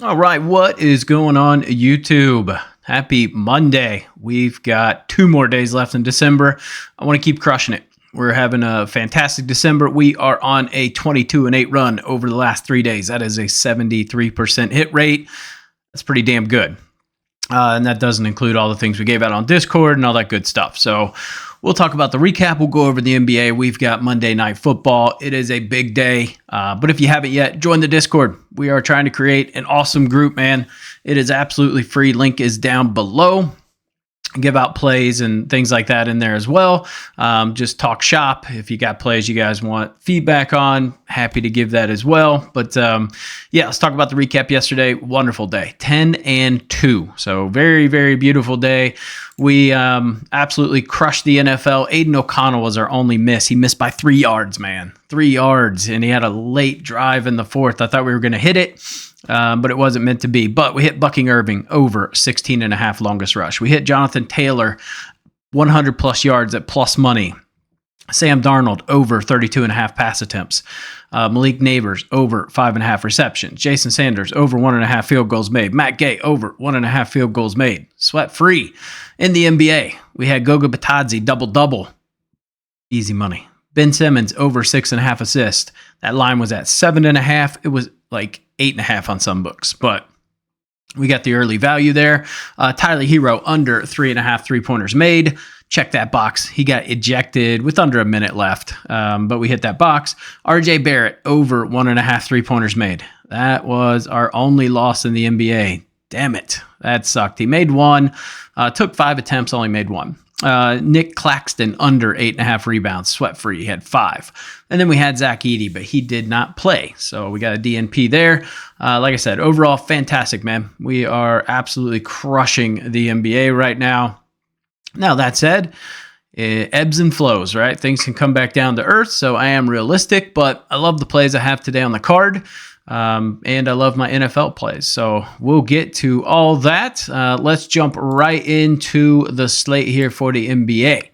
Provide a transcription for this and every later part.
All right, what is going on, YouTube? Happy Monday. We've got 2 more days left in December. I want to keep crushing it. We're having a fantastic December. We are on a 22-8 run over the last 3 days. That is a 73% hit rate. That's pretty damn good. And that doesn't include all the things we gave out on Discord and all that good stuff. So we'll talk about the recap. We'll go over the NBA. We've got Monday Night Football. It is a big day. But if you haven't yet, join the Discord. We are trying to create an awesome group, man. It is absolutely free. Link is down below. Give out plays and things like that in there as well. Just talk shop. If you got plays you guys want feedback on, happy to give that as well. But yeah, let's talk about the recap yesterday. Wonderful day, 10-2. So very, very beautiful day. We absolutely crushed the NFL. Aiden O'Connell was our only miss. He missed by 3 yards, man. 3 yards. And he had a late drive in the fourth. I thought we were going to hit it. But it wasn't meant to be. But we hit Bucking Irving over 16.5 longest rush. We hit Jonathan Taylor 100 plus yards at plus money. Sam Darnold over 32.5 pass attempts. Malik Neighbors over 5.5 receptions. Jason Sanders over 1.5 field goals made. Matt Gay over 1.5 field goals made. Sweat free. In the NBA, we had Goga Batadze double-double. Easy money. Ben Simmons over 6.5 assists. That line was at 7.5. It was like 8.5 on some books, but we got the early value there. Tyler Hero under 3.5 3-pointers made. Check that box. He got ejected with under a minute left, but we hit that box. RJ Barrett over 1.5 3-pointers made. That was our only loss in the NBA. Damn it. That sucked. He made one, took 5 attempts, only made one. Nick Claxton under 8.5 rebounds, sweat free. He had 5. And then we had Zach Edey, but he did not play. So we got a DNP there. Like I said, overall, fantastic, man. We are absolutely crushing the NBA right now. Now, that said, it ebbs and flows, right? Things can come back down to earth. So I am realistic, but I love the plays I have today on the card. And I love my NFL plays. So we'll get to all that. Let's jump right into the slate here for the NBA.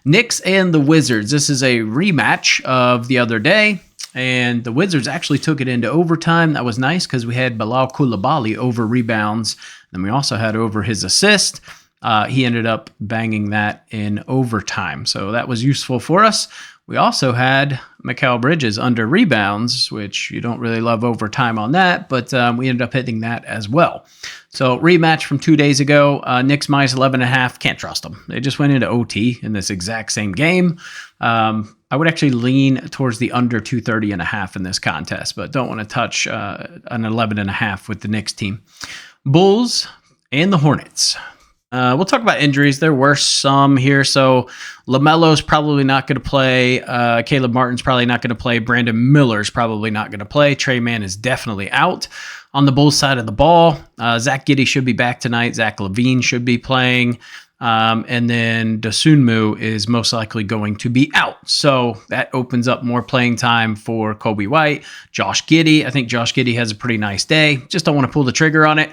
Knicks and the Wizards. This is a rematch of the other day. And the Wizards actually took it into overtime. That was nice because we had Bilal Coulibaly over rebounds. And we also had over his assist. He ended up banging that in overtime. So that was useful for us. We also had Mikal Bridges under rebounds, which you don't really love overtime on that, but we ended up hitting that as well. So rematch from 2 days ago, Knicks minus 11.5. Can't trust them. They just went into OT in this exact same game. I would actually lean towards the under 230.5 in this contest, but don't want to touch an 11.5 with the Knicks team. Bulls and the Hornets. We'll talk about injuries. There were some here. So LaMelo's probably not going to play. Caleb Martin's probably not going to play. Brandon Miller's probably not going to play. Trey Mann is definitely out. On the Bulls side of the ball, Zach Giddey should be back tonight. Zach LaVine should be playing. And then Dosunmu is most likely going to be out. So that opens up more playing time for Kobe White. Josh Giddey. I think Josh Giddey has a pretty nice day. Just don't want to pull the trigger on it.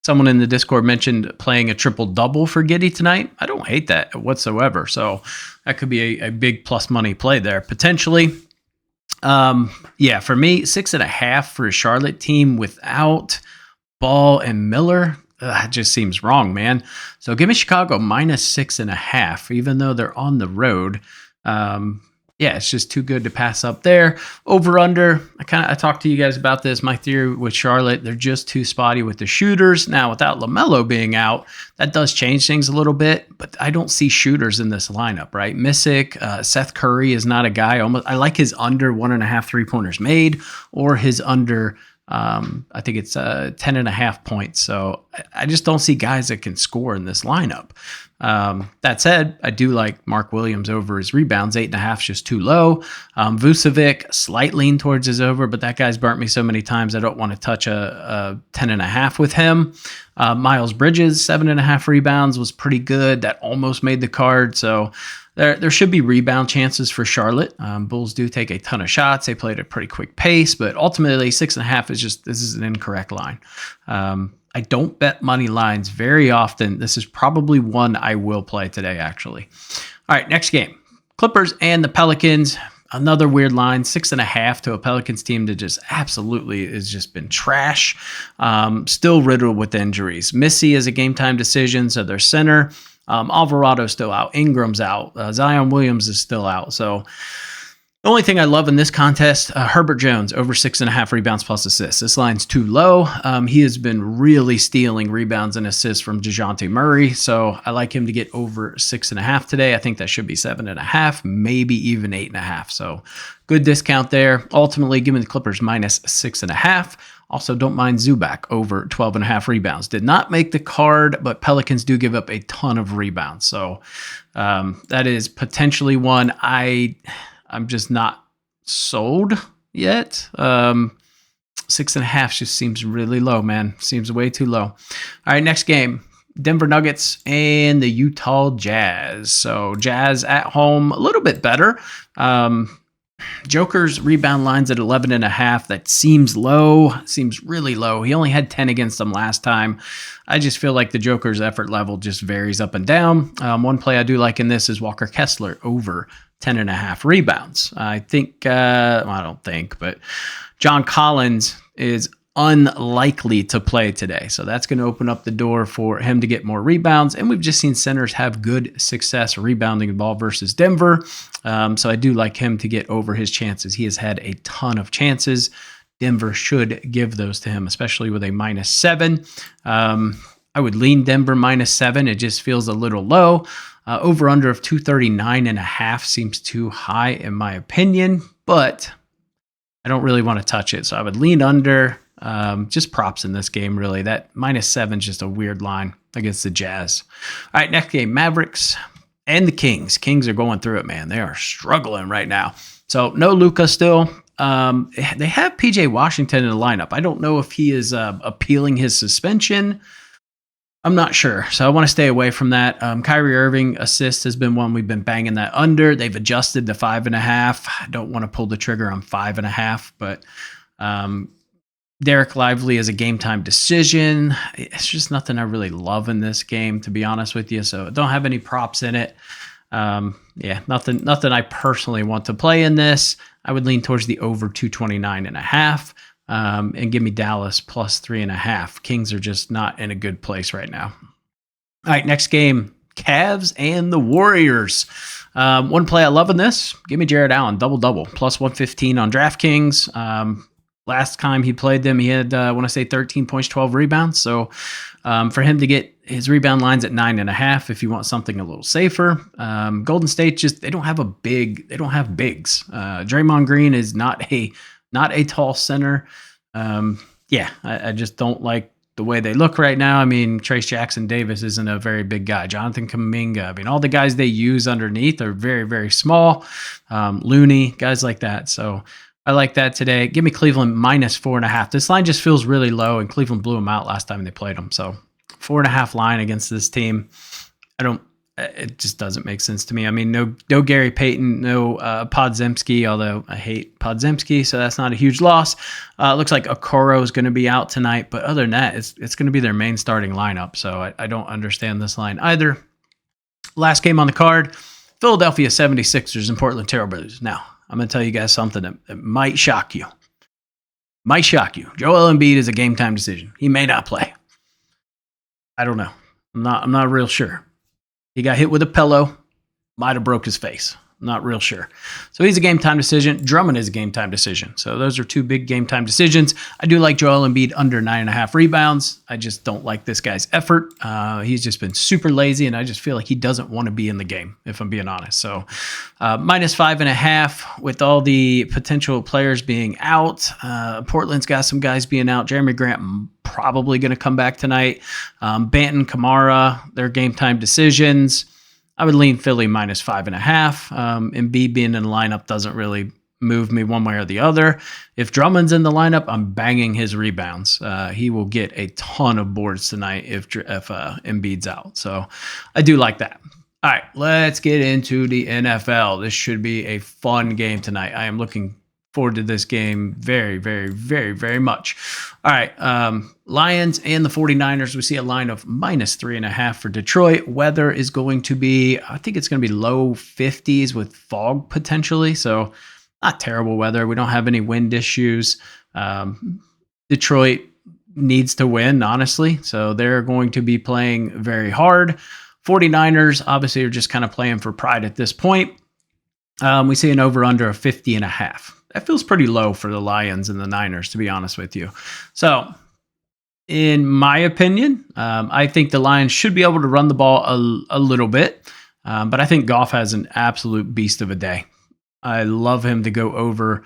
Someone in the Discord mentioned playing a triple-double for Giddey tonight. I don't hate that whatsoever. So that could be a big plus money play there, potentially. Yeah, for me, 6.5 for a Charlotte team without Ball and Miller. It just seems wrong, man. So give me Chicago minus 6.5, even though they're on the road. Yeah, it's just too good to pass up there. Over under, I talked to you guys about this. My theory with Charlotte, they're just too spotty with the shooters. Now, without LaMelo being out, that does change things a little bit, but I don't see shooters in this lineup, right? Missick, Seth Curry is not a guy. I like his under 1.5 3-pointers made or his under, I think it's 10.5 points. So I just don't see guys that can score in this lineup. That said, I do like Mark Williams over his rebounds. 8.5 is just too low. Vucevic, slight lean towards his over, but that guy's burnt me so many times I don't want to touch a 10.5 with him. Miles Bridges, 7.5 rebounds was pretty good. That almost made the card. So there should be rebound chances for Charlotte. Bulls do take a ton of shots. They play at a pretty quick pace, but ultimately 6.5 this is an incorrect line. I don't bet money lines very often. This is probably one I will play today, actually. All right, next game. Clippers and the Pelicans. Another weird line, 6.5 to a Pelicans team that just absolutely has just been trash. Still riddled with injuries. Missy is a game time decision, so their center. Alvarado's still out. Ingram's out. Zion Williams is still out. So the only thing I love in this contest, Herbert Jones over 6.5 rebounds plus assists. This line's too low. He has been really stealing rebounds and assists from DeJounte Murray, so I like him to get over 6.5 today. I think that should be 7.5, maybe even 8.5. So good discount there. Ultimately, give me the Clippers minus 6.5. Also, don't mind Zubac over 12.5 rebounds. Did not make the card, but Pelicans do give up a ton of rebounds. So that is potentially one I'm just not sold yet. 6.5 just seems really low, man. Seems way too low. All right, next game. Denver Nuggets and the Utah Jazz. So Jazz at home, a little bit better. Joker's rebound line's at 11.5. That seems low. Seems really low. He only had 10 against them last time. I just feel like the Joker's effort level just varies up and down. One play I do like in this is Walker Kessler over 10.5 rebounds. I think, I don't think, but John Collins is unlikely to play today. So that's going to open up the door for him to get more rebounds. And we've just seen centers have good success rebounding the ball versus Denver. So I do like him to get over his chances. He has had a ton of chances. Denver should give those to him, especially with a -7. I would lean Denver -7. It just feels a little low. Over under of 239.5 seems too high in my opinion, but I don't really want to touch it. So I would lean under. Just props in this game, really. That -7 is just a weird line against the Jazz. All right, next game, Mavericks and the Kings. Kings are going through it, man. They are struggling right now. So no Luka still. They have PJ Washington in the lineup. I don't know if he is appealing his suspension. I'm not sure, so I want to stay away from that. Kyrie Irving assist has been one we've been banging that under. They've adjusted to 5.5. I don't want to pull the trigger on 5.5, but Derek Lively is a game time decision. It's just nothing I really love in this game, to be honest with you. So don't have any props in it. Nothing I personally want to play in this. I would lean towards the over 229.5. And give me Dallas plus 3.5. Kings are just not in a good place right now. All right, next game, Cavs and the Warriors. One play I love in this, give me Jared Allen, double-double, plus 115 on DraftKings. Last time he played them, he had, 13 points, 12 rebounds. So for him to get his rebound lines at 9.5, if you want something a little safer. Golden State they don't have bigs. Draymond Green is not a tall center. I just don't like the way they look right now. I mean, Trace Jackson Davis isn't a very big guy. Jonathan Kuminga. I mean, all the guys they use underneath are very, very small. Looney, guys like that. So I like that today. Give me Cleveland -4.5. This line just feels really low, and Cleveland blew them out last time they played them. So 4.5 line against this team. It just doesn't make sense to me. I mean, no Gary Payton, no Podziemski, although I hate Podziemski, so that's not a huge loss. Looks like Okoro is going to be out tonight, but other than that, it's going to be their main starting lineup, so I don't understand this line either. Last game on the card, Philadelphia 76ers and Portland Trail Blazers. Now, I'm going to tell you guys something that might shock you. Joel Embiid is a game time decision. He may not play. I don't know. I'm not real sure. He got hit with a pillow, might have broke his face. Not real sure. So he's a game time decision. Drummond is a game time decision. So those are two big game time decisions. I do like Joel Embiid under 9.5 rebounds. I just don't like this guy's effort. He's just been super lazy, and I just feel like he doesn't want to be in the game, if I'm being honest. So -5.5 with all the potential players being out. Portland's got some guys being out. Jeremy Grant probably going to come back tonight. Banton, Kamara, their game time decisions. I would lean Philly -5.5. Embiid being in the lineup doesn't really move me one way or the other. If Drummond's in the lineup, I'm banging his rebounds. He will get a ton of boards tonight if Embiid's out. So I do like that. All right, let's get into the NFL. This should be a fun game tonight. I am looking forward to this game very, very, very, very much. All right, Lions and the 49ers, we see a line of -3.5 for Detroit. Weather is going to be, I think it's going to be low 50s with fog potentially. So not terrible weather. We don't have any wind issues. Detroit needs to win, honestly. So they're going to be playing very hard. 49ers obviously are just kind of playing for pride at this point. We see an over-under of 50.5. That feels pretty low for the Lions and the Niners, to be honest with you. So, in my opinion, I think the Lions should be able to run the ball a little bit, but I think Goff has an absolute beast of a day. I love him to go over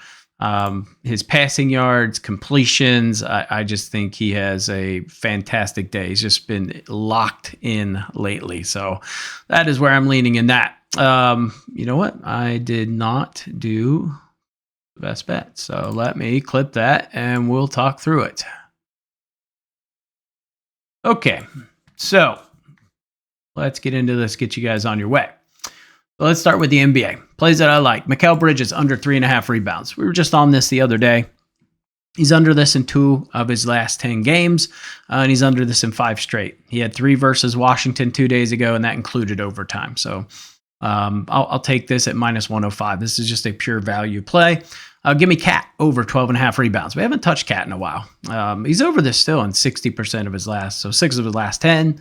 his passing yards, completions. I just think he has a fantastic day. He's just been locked in lately. So that is where I'm leaning in that. You know what? I did not do the best bet. So let me clip that and we'll talk through it. Okay. So let's get into this, get you guys on your way. So let's start with the NBA. Plays that I like. Mikal Bridges under 3.5 rebounds. We were just on this the other day. He's under this in 2 of his last 10 games, and he's under this in 5 straight. He had 3 versus Washington 2 days ago, and that included overtime. So I'll take this at minus 105. This is just a pure value play. Give me Cat over 12.5 rebounds. We haven't touched Cat in a while. He's over this still in 60% of his last, so 6 of his last 10.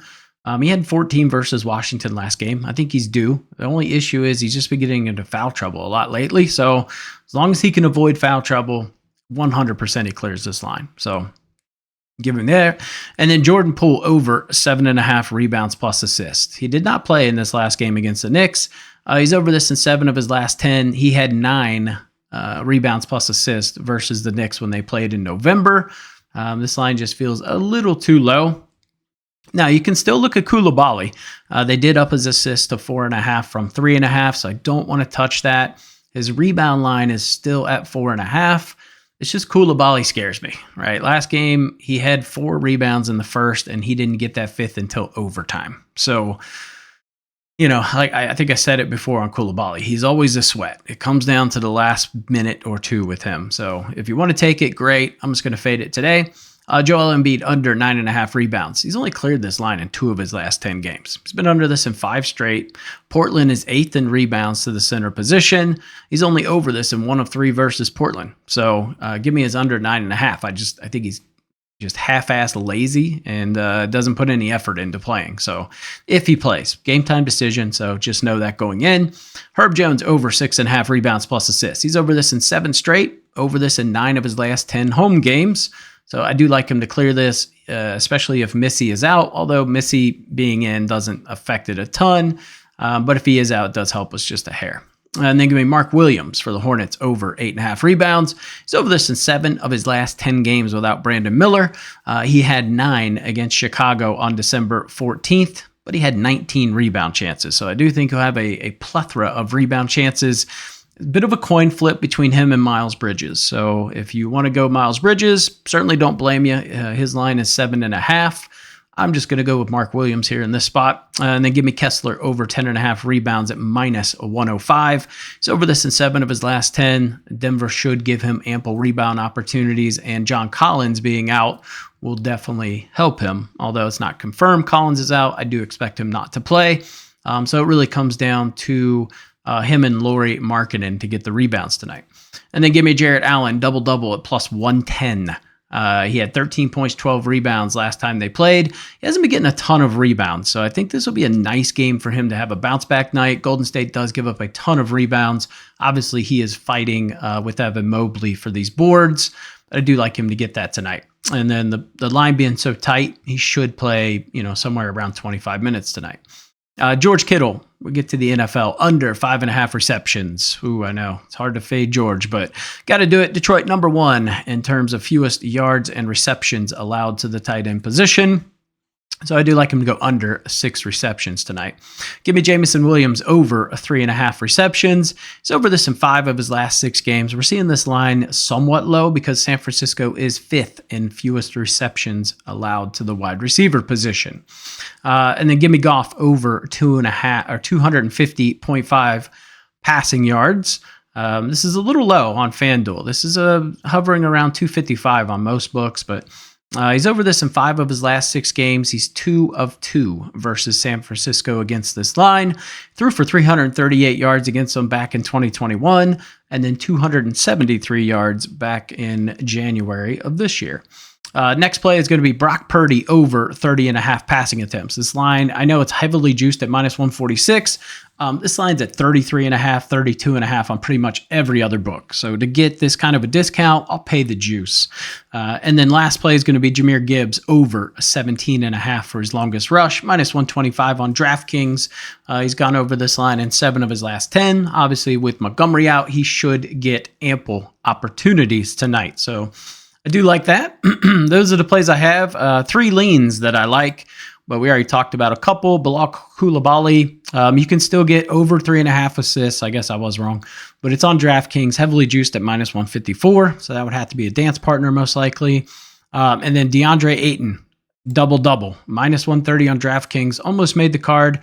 He had 14 versus Washington last game. I think he's due. The only issue is he's just been getting into foul trouble a lot lately. So as long as he can avoid foul trouble, 100% he clears this line. So give him there. And then Jordan Poole over 7.5 rebounds plus assists. He did not play in this last game against the Knicks. He's over this in 7 of his last 10. He had 9 rebounds plus assists versus the Knicks when they played in November. This line just feels a little too low. Now, you can still look at Koulibaly. They did up his assist to 4.5 from 3.5, so I don't want to touch that. His rebound line is still at 4.5. It's just Koulibaly scares me, right? Last game, he had 4 rebounds in the first, and he didn't get that 5th until overtime. So, you know, like I think I said it before on Koulibaly, he's always a sweat. It comes down to the last minute or 2 with him. So if you want to take it, great. I'm just going to fade it today. Joel Embiid under 9.5 rebounds. He's only cleared this line in 2 of his last 10 games. He's been under this in 5 straight. Portland is 8th in rebounds to the center position. He's only over this in 1 of 3 versus Portland. So give me his under 9.5. I think he's just half-assed lazy and doesn't put any effort into playing. So if he plays, game time decision. So just know that going in. Herb Jones over 6.5 rebounds plus assists. He's over this in 7 straight, over this in 9 of his last 10 home games. So I do like him to clear this, especially if Missy is out, although Missy being in doesn't affect it a ton. But if he is out, it does help us just a hair. And then give me Mark Williams for the Hornets over 8.5 rebounds. He's over this in 7 of his last 10 games without Brandon Miller. He had 9 against Chicago on December 14th, but he had 19 rebound chances. So I do think he'll have a plethora of rebound chances. A bit of a coin flip between him and Miles Bridges. So if you want to go Miles Bridges, certainly don't blame you. His line is 7.5. I'm just going to go with Mark Williams here in this spot. And then give me Kessler over 10.5 rebounds at minus 105. He's over this in 7 of his last 10. Denver should give him ample rebound opportunities. And John Collins being out will definitely help him. Although it's not confirmed Collins is out, I do expect him not to play. So it really comes down to him and Lauri Markkanen to get the rebounds tonight. And then give me Jarrett Allen, double-double at plus 110. He had 13 points, 12 rebounds last time they played. He hasn't been getting a ton of rebounds, so I think this will be a nice game for him to have a bounce-back night. Golden State does give up a ton of rebounds. Obviously, he is fighting with Evan Mobley for these boards. But I do like him to get that tonight. And then the line being so tight, he should play, somewhere around 25 minutes tonight. George Kittle, we get to the NFL, under 5.5 receptions. Ooh, I know, it's hard to fade George, but got to do it. Detroit, number 1 in terms of fewest yards and receptions allowed to the tight end position. So I do like him to go under 6 receptions tonight. Give me Jamison Williams over 3.5 receptions. He's over this in 5 of his last 6 games. We're seeing this line somewhat low because San Francisco is 5th in fewest receptions allowed to the wide receiver position. And then give me Goff over 2.5 or 250.5 passing yards. This is a little low on FanDuel. This is hovering around 255 on most books, but He's over this in 5 of his last 6 games. He's 2 of 2 versus San Francisco against this line. Threw for 338 yards against them back in 2021, and then 273 yards back in January of this year. Next play is going to be Brock Purdy over 30.5 passing attempts. This line, I know it's heavily juiced at -146. This line's at 33.5, 32.5 on pretty much every other book. So to get this kind of a discount, I'll pay the juice. And then last play is going to be Jahmyr Gibbs over 17.5 for his longest rush, -125 on DraftKings. He's gone over this line in 7 of his last 10. Obviously, with Montgomery out, he should get ample opportunities tonight. So I do like that. Those are the plays I have. 3 leans that I like, but we already talked about a couple. Bilal Coulibaly, you can still get over 3.5 assists. I guess I was wrong, but it's on DraftKings, heavily juiced at -154. So that would have to be a dance partner most likely. And then DeAndre Ayton, double-double, -130 on DraftKings. Almost made the card.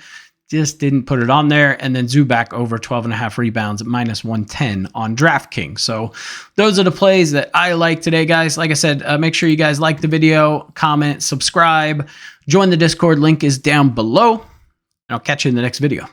Just didn't put it on there. And then Zubac over 12.5 rebounds at -110 on DraftKings. So those are the plays that I like today, guys. Like I said, make sure you guys like the video, comment, subscribe, join the Discord. Link is down below. And I'll catch you in the next video.